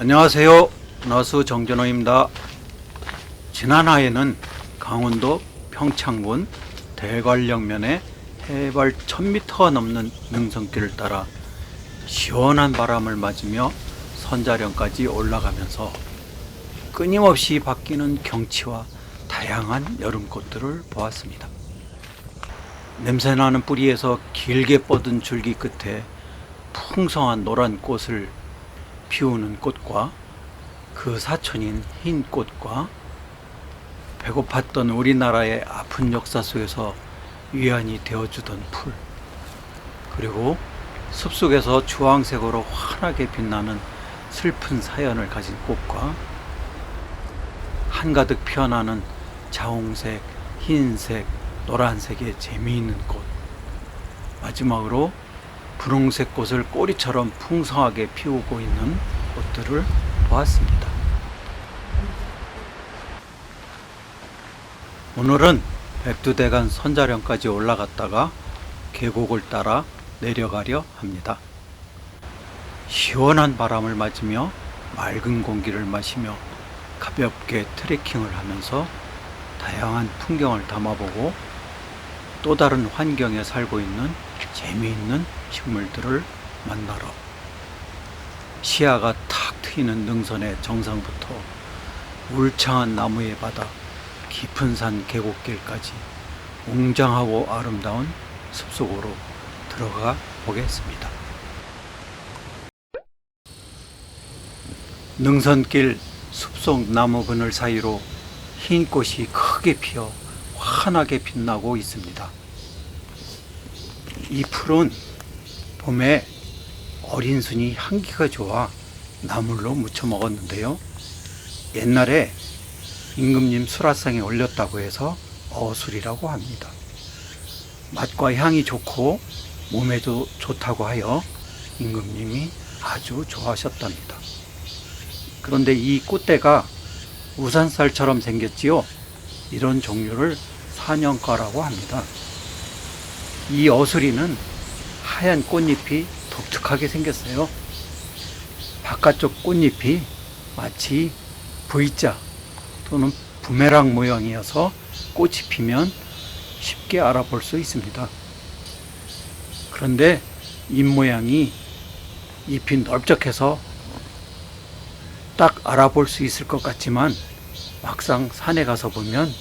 안녕하세요. 나수 정전호입니다. 지난화에는 강원도 평창군 대관령면에 해발 1000m가 넘는 능선길을 따라 시원한 바람을 맞으며 선자령까지 올라가면서 끊임없이 바뀌는 경치와 다양한 여름꽃들을 보았습니다. 냄새나는 뿌리에서 길게 뻗은 줄기 끝에 풍성한 노란 꽃을 피우는 꽃과 그 사촌인 흰 꽃과 배고팠던 우리나라의 아픈 역사 속에서 위안이 되어주던 풀, 그리고 숲속에서 주황색으로 환하게 빛나는 슬픈 사연을 가진 꽃과 한가득 피어나는 자홍색, 흰색, 노란색의 재미있는 꽃, 마지막으로 분홍색 꽃을 꼬리처럼 풍성하게 피우고 있는 꽃들을 보았습니다. 오늘은 백두대간 선자령까지 올라갔다가 계곡을 따라 내려가려 합니다. 시원한 바람을 맞으며 맑은 공기를 마시며 가볍게 트레킹을 하면서 다양한 풍경을 담아보고 또 다른 환경에 살고 있는 재미있는 식물들을 만나러 시야가 탁 트이는 능선의 정상부터 울창한 나무의 바다, 깊은 산 계곡길까지 웅장하고 아름다운 숲속으로 들어가 보겠습니다. 능선길 숲속 나무 그늘 사이로 흰 꽃이 크게 피어 환하게 빛나고 있습니다. 이 풀은 봄에 어린 순이 향기가 좋아 나물로 무쳐 먹었는데요. 옛날에 임금님 수라상에 올렸다고 해서 어술이라고 합니다. 맛과 향이 좋고 몸에도 좋다고 하여 임금님이 아주 좋아하셨답니다. 그런데 이 꽃대가 우산살처럼 생겼지요. 이런 종류를 사냥과라고 합니다. 이 어수리는 하얀 꽃잎이 독특하게 생겼어요. 바깥쪽 꽃잎이 마치 V자 또는 부메랑 모양이어서 꽃이 피면 쉽게 알아볼 수 있습니다. 그런데 잎 모양이 잎이 넓적해서 딱 알아볼 수 있을 것 같지만 막상 산에 가서 보면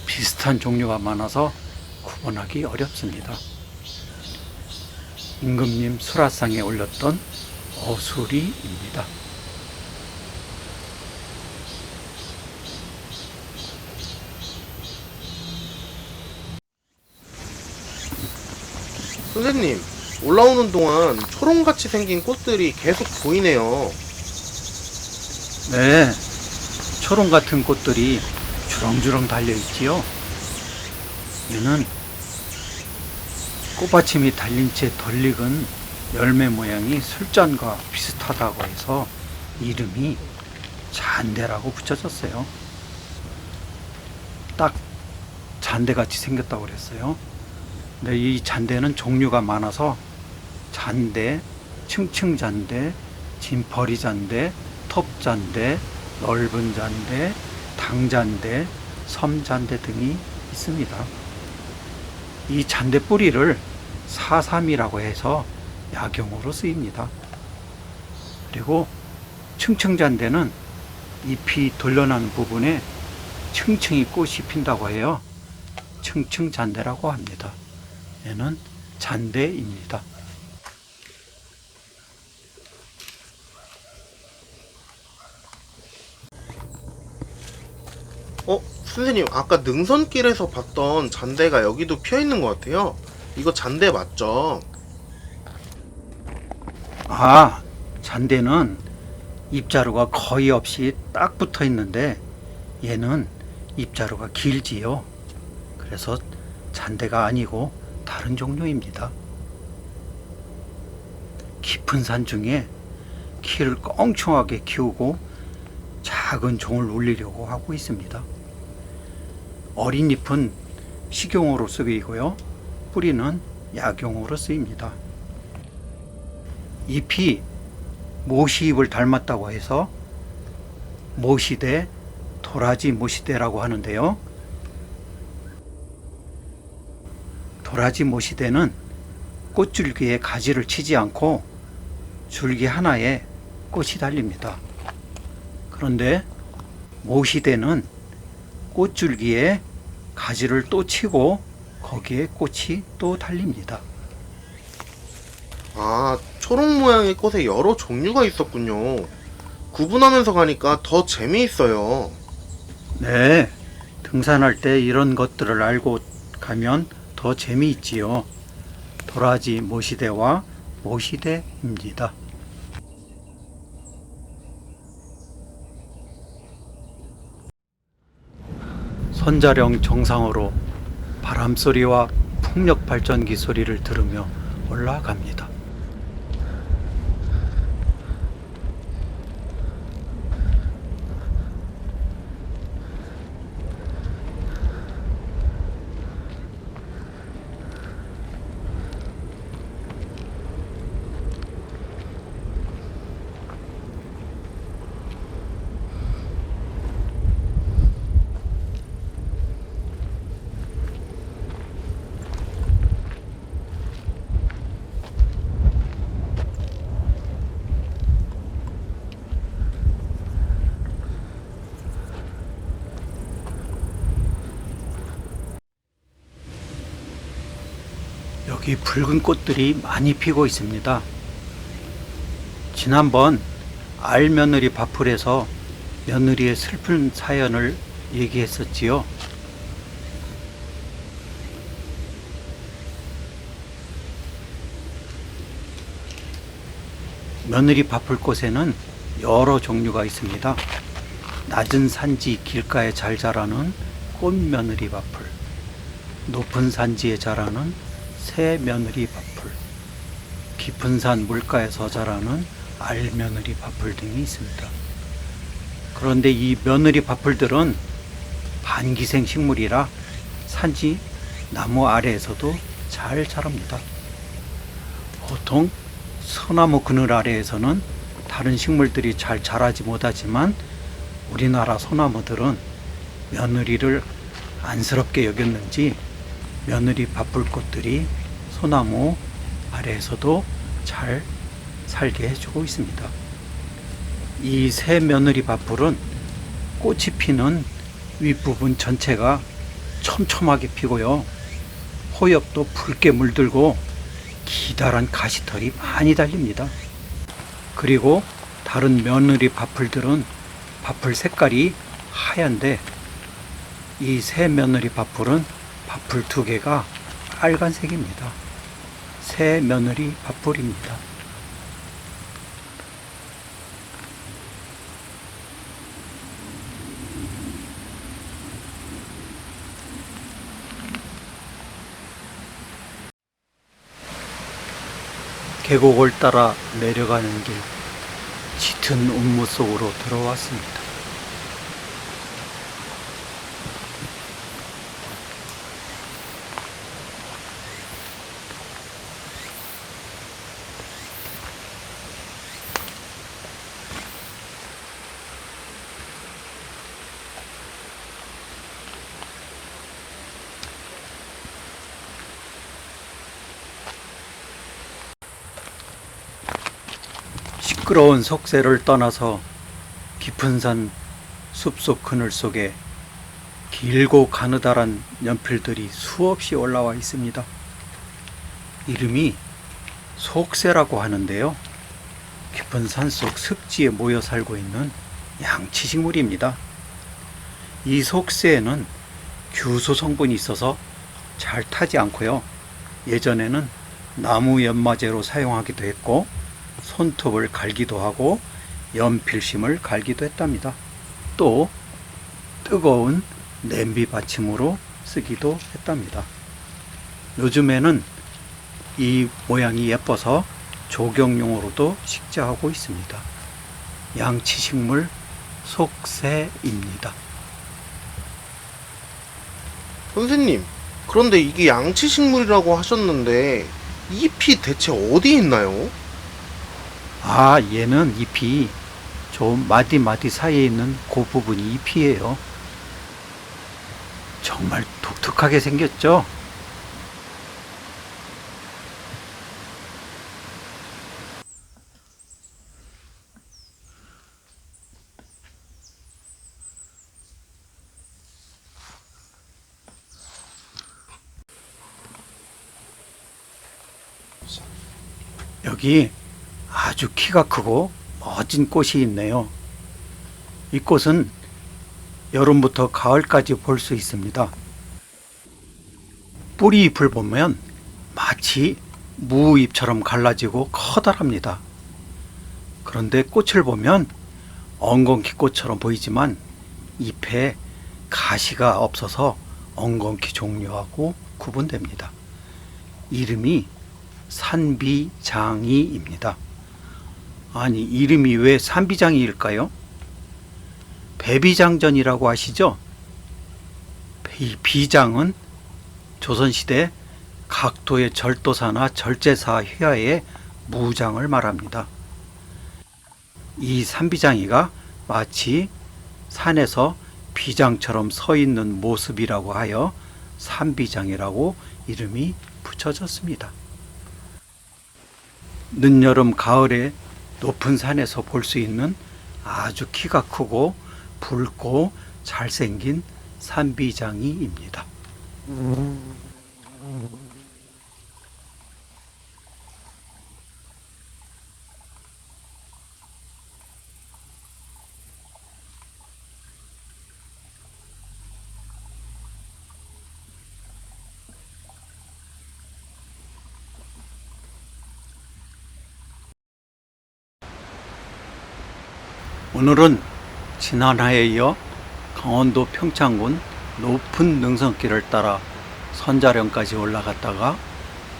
비슷한 종류가 많아서 구분하기 어렵습니다. 임금님 수라상에 올렸던 어수리입니다. 선생님, 올라오는 동안 초롱같이 생긴 꽃들이 계속 보이네요. 네, 초롱 같은 꽃들이 주렁주렁 달려있지요. 얘는 꽃받침이 달린 채 덜 익은 열매 모양이 술잔과 비슷하다고 해서 이름이 잔대라고 붙여졌어요. 딱 잔대같이 생겼다고 그랬어요. 근데 이 잔대는 종류가 많아서 잔대, 층층잔대, 진퍼리잔대, 톱잔대, 넓은 잔대, 당잔대, 섬잔대 등이 있습니다. 이 잔대 뿌리를 사삼이라고 해서 약용으로 쓰입니다. 그리고 층층잔대는 잎이 돌려나는 부분에 층층이 꽃이 핀다고 해요. 층층잔대라고 합니다. 얘는 잔대입니다. 선생님, 아까 능선길에서 봤던 잔대가 여기도 피어있는 것 같아요. 이거 잔대 맞죠? 아, 잔대는 잎자루가 거의 없이 딱 붙어 있는데 얘는 잎자루가 길지요. 그래서 잔대가 아니고 다른 종류입니다. 깊은 산 중에 키를 껑충하게 키우고 작은 종을 울리려고 하고 있습니다. 어린 잎은 식용으로 쓰이고요. 뿌리는 약용으로 쓰입니다. 잎이 모시잎을 닮았다고 해서 모시대, 도라지 모시대라고 하는데요. 도라지 모시대는 꽃줄기에 가지를 치지 않고 줄기 하나에 꽃이 달립니다. 그런데 모시대는 꽃줄기에 가지를 또 치고 거기에 꽃이 또 달립니다. 아, 초록 모양의 꽃에 여러 종류가 있었군요. 구분하면서 가니까 더 재미있어요. 네, 등산할 때 이런 것들을 알고 가면 더 재미있지요. 도라지 모시대와 모시대입니다. 선자령 정상으로 바람소리와 풍력 발전기 소리를 들으며 올라갑니다. 여기 붉은 꽃들이 많이 피고 있습니다. 지난번 알며느리 밥풀에서 며느리의 슬픈 사연을 얘기했었지요. 며느리 밥풀꽃에는 여러 종류가 있습니다. 낮은 산지 길가에 잘 자라는 꽃며느리 밥풀, 높은 산지에 자라는 새며느리 밥풀, 깊은 산 물가에서 자라는 알며느리 밥풀 등이 있습니다. 그런데 이 며느리 밥풀들은 반기생 식물이라 산지 나무 아래에서도 잘 자랍니다. 보통 소나무 그늘 아래에서는 다른 식물들이 잘 자라지 못하지만 우리나라 소나무들은 며느리를 안쓰럽게 여겼는지 며느리 밥풀꽃들이 소나무 아래에서도 잘 살게 해주고 있습니다. 이 새 며느리 밥풀은 꽃이 피는 윗부분 전체가 촘촘하게 피고요. 호엽도 붉게 물들고 기다란 가시털이 많이 달립니다. 그리고 다른 며느리 밥풀들은 밥풀 색깔이 하얀데 이 새 며느리 밥풀은 밥풀 두 개가 빨간색입니다. 새 며느리 밥풀입니다. 계곡을 따라 내려가는 길, 짙은 운무 속으로 들어왔습니다. 시끄러운 속세를 떠나서 깊은 산 숲속 그늘 속에 길고 가느다란 연필들이 수없이 올라와 있습니다. 이름이 속세라고 하는데요. 깊은 산속 습지에 모여 살고 있는 양치식물입니다. 이 속세에는 규소 성분이 있어서 잘 타지 않고요. 예전에는 나무 연마제로 사용하기도 했고 손톱을 갈기도 하고 연필심을 갈기도 했답니다. 또 뜨거운 냄비 받침으로 쓰기도 했답니다. 요즘에는 이 모양이 예뻐서 조경용으로도 식재하고 있습니다. 양치식물 속세입니다. 선생님, 그런데 이게 양치식물이라고 하셨는데 잎이 대체 어디 있나요? 아, 얘는 잎이 좀 마디마디 사이에 있는 그 부분이 잎이에요. 정말 독특하게 생겼죠? 여기 아주 키가 크고 멋진 꽃이 있네요. 이 꽃은 여름부터 가을까지 볼 수 있습니다. 뿌리 잎을 보면 마치 무잎처럼 갈라지고 커다랍니다. 그런데 꽃을 보면 엉겅퀴 꽃처럼 보이지만 잎에 가시가 없어서 엉겅퀴 종류하고 구분됩니다. 이름이 산비장이입니다. 아니, 이름이 왜 산비장이일까요? 배비장전이라고 아시죠? 이 비장은 조선시대 각도의 절도사나 절제사 휘하의 무장을 말합니다. 이 산비장이가 마치 산에서 비장처럼 서 있는 모습이라고 하여 산비장이라고 이름이 붙여졌습니다. 늦여름 가을에 높은 산에서 볼 수 있는 아주 키가 크고 붉고 잘생긴 산비장이입니다. 오늘은 지난해에 이어 강원도 평창군 높은 능선길을 따라 선자령까지 올라갔다가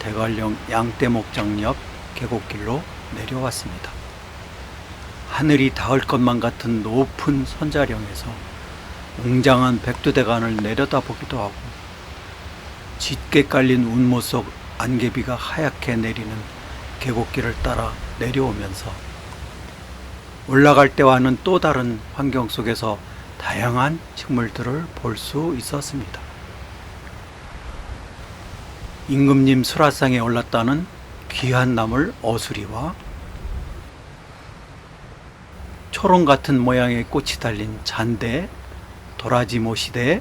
대관령 양떼목장 옆 계곡길로 내려왔습니다. 하늘이 닿을 것만 같은 높은 선자령에서 웅장한 백두대간을 내려다보기도 하고 짙게 깔린 운모 속 안개비가 하얗게 내리는 계곡길을 따라 내려오면서 올라갈 때와는 또 다른 환경 속에서 다양한 식물들을 볼 수 있었습니다. 임금님 수라상에 올랐다는 귀한 나물 어수리와 초롱 같은 모양의 꽃이 달린 잔대, 도라지 모시대,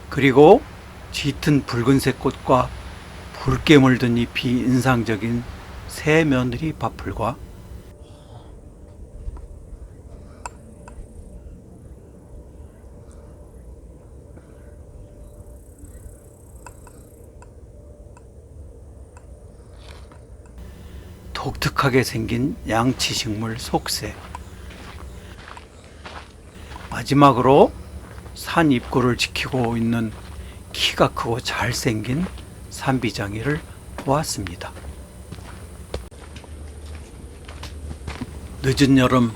그리고 짙은 붉은색 꽃과 붉게 물든 잎이 인상적인 새며느리 밥풀과 독특하게 생긴 양치식물 속새, 마지막으로 산 입구를 지키고 있는 키가 크고 잘생긴 산비장이를 보았습니다. 늦은 여름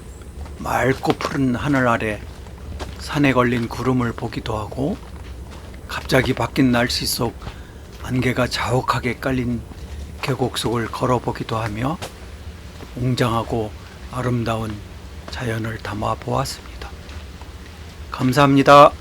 맑고 푸른 하늘 아래 산에 걸린 구름을 보기도 하고 갑자기 바뀐 날씨 속 안개가 자욱하게 깔린 계곡 속을 걸어보기도 하며 웅장하고 아름다운 자연을 담아 보았습니다. 감사합니다.